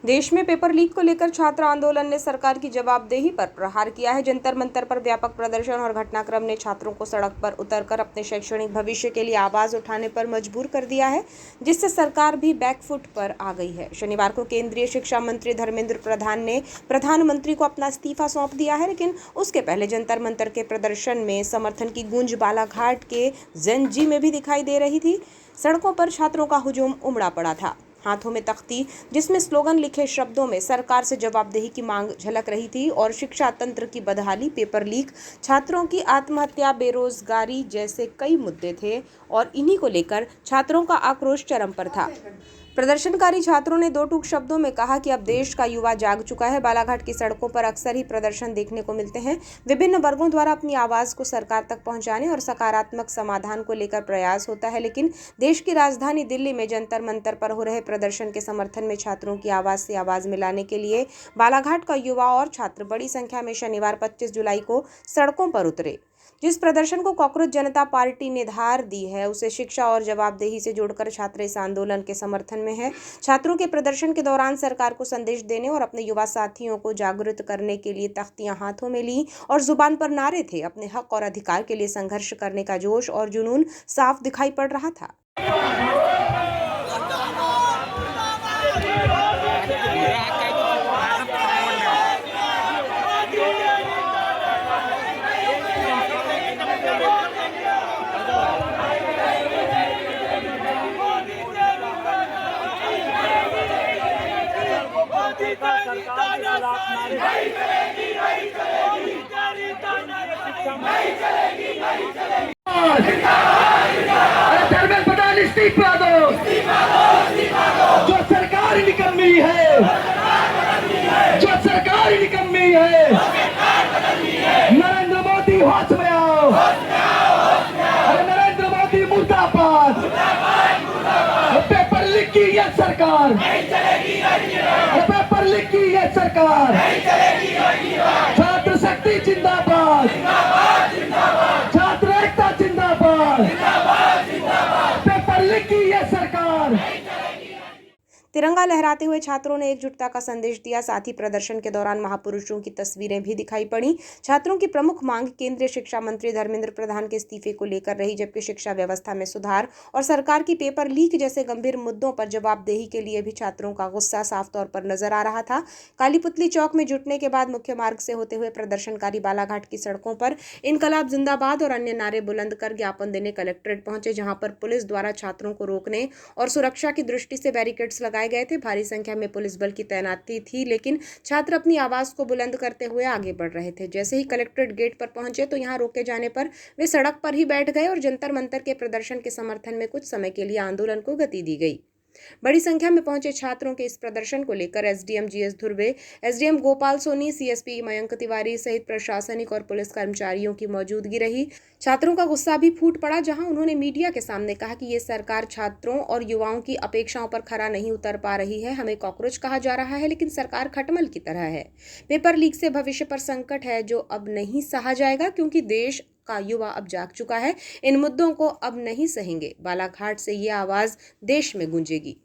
देश में paper leak को लेकर छात्र आंदोलन ने सरकार की जवाबदेही पर प्रहार किया है। जंतर मंतर पर व्यापक प्रदर्शन और घटनाक्रम ने छात्रों को सड़क पर उतरकर अपने शैक्षणिक भविष्य के लिए आवाज उठाने पर मजबूर कर दिया है, जिससे सरकार भी बैकफुट पर आ गई है। शनिवार को केंद्रीय शिक्षा मंत्री धर्मेंद्र प्रधान ने प्रधानमंत्री को अपना इस्तीफा सौंप दिया है, लेकिन उसके पहले जंतर मंतर के प्रदर्शन में समर्थन की गूंज बालाघाट के जेन-जी में भी दिखाई दे रही थी। सड़कों पर छात्रों का हुजूम उमड़ा पड़ा था, हाथों में तख्ती जिसमें स्लोगन लिखे शब्दों में सरकार से जवाबदेही की मांग झलक रही थी और शिक्षा तंत्र की बदहाली, पेपर लीक, छात्रों की आत्महत्या, बेरोजगारी जैसे कई मुद्दे थे और इन्हीं को लेकर छात्रों का आक्रोश चरम पर था। प्रदर्शनकारी छात्रों ने दो टूक शब्दों में कहा कि अब देश का युवा जाग चुका है। बालाघाट की सड़कों पर अक्सर ही प्रदर्शन देखने को मिलते हैं। विभिन्न वर्गों द्वारा अपनी आवाज को सरकार तक पहुंचाने और सकारात्मक समाधान को लेकर प्रयास होता है, लेकिन देश की राजधानी दिल्ली में जंतर मंतर पर हो रहे प्रदर्शन के समर्थन में छात्रों की आवाज से आवाज मिलाने के लिए बालाघाट का युवा और छात्र बड़ी संख्या में शनिवार 25 जुलाई को सड़कों पर उतरे। जिस प्रदर्शन को कॉकरोच जनता पार्टी ने धार दी है, उसे शिक्षा और जवाबदेही से जोड़कर छात्र इस आंदोलन के समर्थन में है। छात्रों के प्रदर्शन के दौरान सरकार को संदेश देने और अपने युवा साथियों को जागरूक करने के लिए तख्तियां हाथों में ली और जुबान पर नारे थे। अपने हक और अधिकार के लिए संघर्ष करने का जोश और जुनून साफ दिखाई पड़ रहा था। धर्मेंद्र प्रधान इस्तीफा दो, जो सरकार निकम्मी है, जो सरकार निकम्मी है। नरेंद्र मोदी होश में आओ, अरे नरेंद्र मोदी मुर्दाबाद। पेपर लीक की ये सरकार, पेपर लीक की ये सरकार। छात्र शक्ति जिंदाबाद, छात्र एकता जिंदाबाद। पेपर लीक की ये सरकार। तिरंगा लहराते हुए छात्रों ने एकजुटता का संदेश दिया। साथ ही प्रदर्शन के दौरान महापुरुषों की तस्वीरें भी दिखाई पड़ी। छात्रों की प्रमुख मांग केंद्रीय शिक्षा मंत्री धर्मेंद्र प्रधान के इस्तीफे को लेकर रही, जबकि शिक्षा व्यवस्था में सुधार और सरकार की पेपर लीक जैसे गंभीर मुद्दों पर जवाबदेही के लिए भी छात्रों का गुस्सा साफ तौर पर नजर आ रहा था। काली पुतली चौक में जुटने के बाद मुख्य मार्ग से होते हुए प्रदर्शनकारी बालाघाट की सड़कों पर इनकलाब जिंदाबाद और अन्य नारे बुलंद कर ज्ञापन देने कलेक्ट्रेट पहुंचे, जहां पर पुलिस द्वारा छात्रों को रोकने और सुरक्षा की दृष्टि से बैरिकेड्स लगाए गए थे। भारी संख्या में पुलिस बल की तैनाती थी, लेकिन छात्र अपनी आवाज को बुलंद करते हुए आगे बढ़ रहे थे। जैसे ही कलेक्ट्रेट गेट पर पहुंचे तो यहां रोके जाने पर वे सड़क पर ही बैठ गए और जंतर मंतर के प्रदर्शन के समर्थन में कुछ समय के लिए आंदोलन को गति दी गई। बड़ी संख्या में पहुंचे छात्रों के इस प्रदर्शन को लेकर SDM GS Dhurve, SDM Gopal Soni, CSP Mayank Tiwari सहित प्रशासनिक और पुलिस कर्मचारियों की मौजूदगी रही। छात्रों का गुस्सा भी फूट पड़ा, जहां उन्होंने मीडिया के सामने कहा कि ये सरकार छात्रों और युवाओं की अपेक्षाओं पर खरा नहीं उतर पा रही है। हमें कॉकरोच कहा जा रहा है, लेकिन सरकार खटमल की तरह है। पेपर लीक से भविष्य पर संकट है जो अब नहीं सहा जाएगा, क्योंकि देश का युवा अब जाग चुका है। इन मुद्दों को अब नहीं सहेंगे। बालाघाट से ये आवाज देश में गूंजेगी।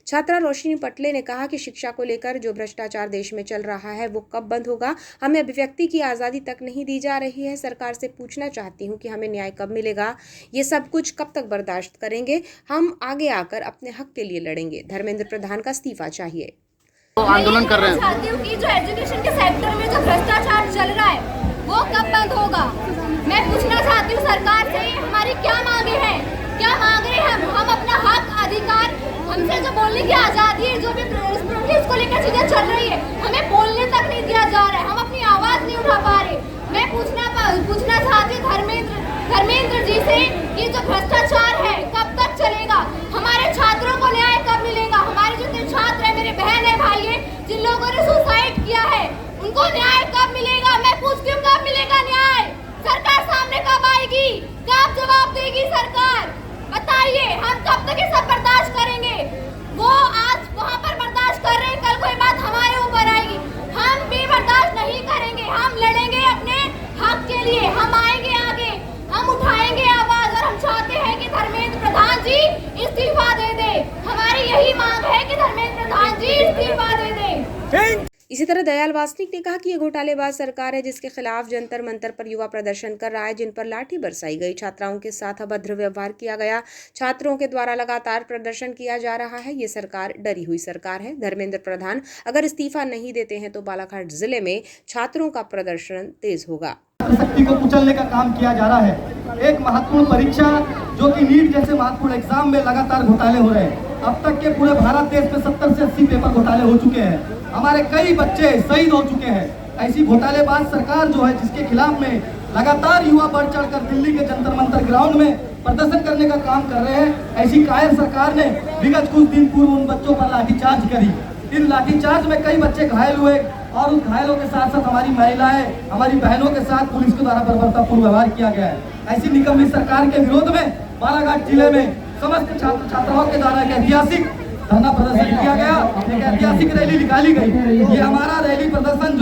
छात्रा रोशनी पटले ने कहा कि शिक्षा को लेकर जो भ्रष्टाचार देश में चल रहा है वो कब बंद होगा। हमें अभिव्यक्ति की आज़ादी तक नहीं दी जा रही है। सरकार से पूछना चाहती हूँ कि हमें न्याय कब मिलेगा। ये सब कुछ कब तक बर्दाश्त करेंगे। हम आगे आकर अपने हक के लिए लड़ेंगे। धर्मेंद्र प्रधान का इस्तीफा चाहिए। तो आंदोलन कर रहे हैं। चाहती हूँ कि जो एजुकेशन के सेक्टर में जो भ्रष्टाचार चल रहा है वो कब बंद होगा। मैं पूछना चाहती हूँ सरकार से हमारी क्या मांगे हैं, क्या मांग रहे हैं हम अपना हक, अधिकार, हमसे जो बोलने की आज़ादी है, जो भी इसको लेकर चीजें चल रही है, हमें बोलने तक नहीं दिया जा रहा है। हम अपनी आवाज नहीं उठा पा रहे। मैं पूछना चाहती हूँ धर्मेंद्र जी से कि जो भ्रष्टाचार है कब तक चलेगा। हमारे छात्रों को न्याय कब मिलेगा। हमारे जितने छात्र है, मेरे बहन है, भाई है, जिन लोगों ने सुसाइड किया है, उनको न्याय कब मिलेगा। मैं पूछती हूँ कब मिलेगा न्याय। सरकार सामने कब आएगी, कब जवाब देगी सरकार, बताइए। हम कब तक ये सब बर्दाश्त करेंगे। वो आज वहाँ पर बर्दाश्त कर रहे हैं, कल कोई बात हमारे ऊपर आएगी। हम भी बर्दाश्त नहीं करेंगे। हम लड़ेंगे अपने हक के लिए। हम आएंगे आगे, हम उठाएंगे आवाज और हम चाहते हैं कि धर्मेंद्र प्रधान जी इस्तीफा दे दे। हमारी यही मांग है कि धर्मेंद्र प्रधान जी इस्तीफा दे दे। इसी तरह दयाल वासनिक ने कहा कि ये घोटालेबाज सरकार है जिसके खिलाफ जंतर मंतर पर युवा प्रदर्शन कर रहा है, जिन पर लाठी बरसाई गई, छात्राओं के साथ अभद्र व्यवहार किया गया, छात्रों के द्वारा लगातार प्रदर्शन किया जा रहा है। ये सरकार डरी हुई सरकार है। धर्मेंद्र प्रधान अगर इस्तीफा नहीं देते हैं तो बालाघाट जिले में छात्रों का प्रदर्शन तेज होगा। शक्ति को कुचलने का काम किया जा रहा है। एक महत्वपूर्ण परीक्षा जो कि नीट जैसे महत्वपूर्ण एग्जाम में लगातार घोटाले हो रहे हैं। अब तक के पूरे भारत देश में 70 से 80 पेपर घोटाले हो चुके हैं। हमारे कई बच्चे शहीद हो चुके हैं। ऐसी घोटालेबाज सरकार जो है जिसके खिलाफ में लगातार युवा बढ़ चढ़कर दिल्ली के जंतर मंतर ग्राउंड में प्रदर्शन करने का काम कर रहे हैं, ऐसी कायर सरकार ने विगत कुछ दिन पूर्व उन बच्चों पर लाठीचार्ज करी। इन लाठीचार्ज में कई बच्चे घायल हुए और उस घायलों के साथ साथ हमारी महिलाएं, हमारी बहनों के साथ पुलिस के द्वारा बर्बरतापूर्ण व्यवहार किया गया है। ऐसी निकम्मी सरकार के विरोध में बालाघाट जिले में समस्त छात्र छात्राओं के द्वारा एक ऐतिहासिक धरना प्रदर्शन किया गया, एक ऐतिहासिक रैली निकाली गई। ये हमारा रैली प्रदर्शन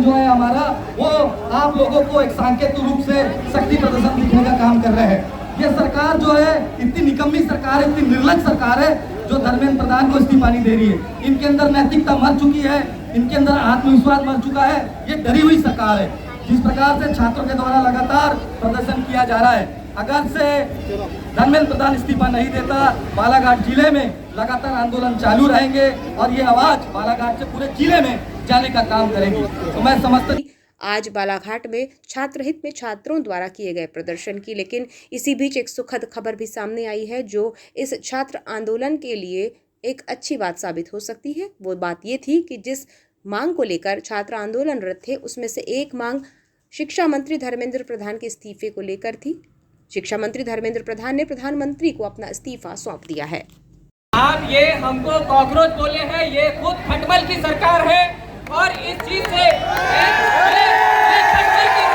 जो है हमारा वो आप लोगों को एक सांकेतिक रूप से शक्ति प्रदर्शन दिखने का काम कर रहे हैं। ये सरकार जो है इतनी निकम्मी सरकार है, इतनी निर्लज सरकार है जो धर्मेंद्र प्रधान को इस्तीफा नहीं दे रही है। इनके अंदर नैतिकता मर चुकी है, इनके अंदर आत्मविश्वास मर चुका है। ये डरी हुई सरकार है। जिस प्रकार से छात्रों के द्वारा लगातार प्रदर्शन किया जा रहा है, अगर से धर्मेंद्र प्रधान इस्तीफा नहीं देता, बालाघाट जिले में लगातार आंदोलन चालू रहेंगे और ये आवाज बालाघाट से पूरे जिले में जाने का काम करेगी। तो मैं समझता आज बालाघाट में छात्र हित में छात्रों द्वारा किए गए प्रदर्शन की, लेकिन इसी बीच एक सुखद खबर भी सामने आई है जो इस छात्र आंदोलन के लिए एक अच्छी बात साबित हो सकती है। वो बात ये थी कि जिस मांग को लेकर छात्र आंदोलनरत थे उसमें से एक मांग शिक्षा मंत्री धर्मेंद्र प्रधान के इस्तीफे को लेकर थी। शिक्षा मंत्री धर्मेंद्र प्रधान ने प्रधानमंत्री को अपना इस्तीफा सौंप दिया है। आप ये हमको कॉकरोच बोले हैं, ये खुद खटमल की सरकार है और इस चीज से खटमल की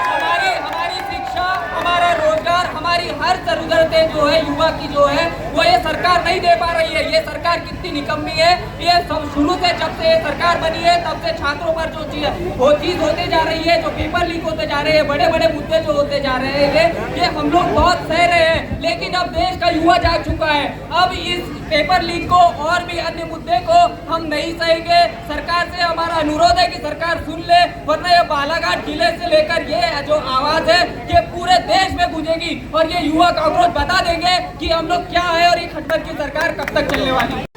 सरकार है। हमारी शिक्षा, हमारा रोजगार, हमारी हर जरूरतें जो है युवा की जो है वो ये सरकार नहीं दे पा रही है। ये सरकार कितनी निकम्मी है। ये सब शुरू से जब से ये सरकार बनी है तब से छात्रों पर जो चीज होते जा रही है, जो पेपर लीक होते जा रहे हैं, बड़े बड़े मुद्दे जो होते जा रहे हैं, ये हम लोग बहुत सह रहे हैं। लेकिन अब देश का युवा जाग चुका है। अब इस पेपर लीक को और भी अन्य मुद्दे को हम नहीं सहेंगे। सरकार से हमारा अनुरोध है कि सरकार सुन ले, वरना ये बालाघाट जिले से लेकर ये जो आवाज है ये पूरे देश में गूंजेगी और ये युवा कांग्रेस बता देंगे कि हम लोग क्या है और ये खट्टर की सरकार कब तक चलने वाली है।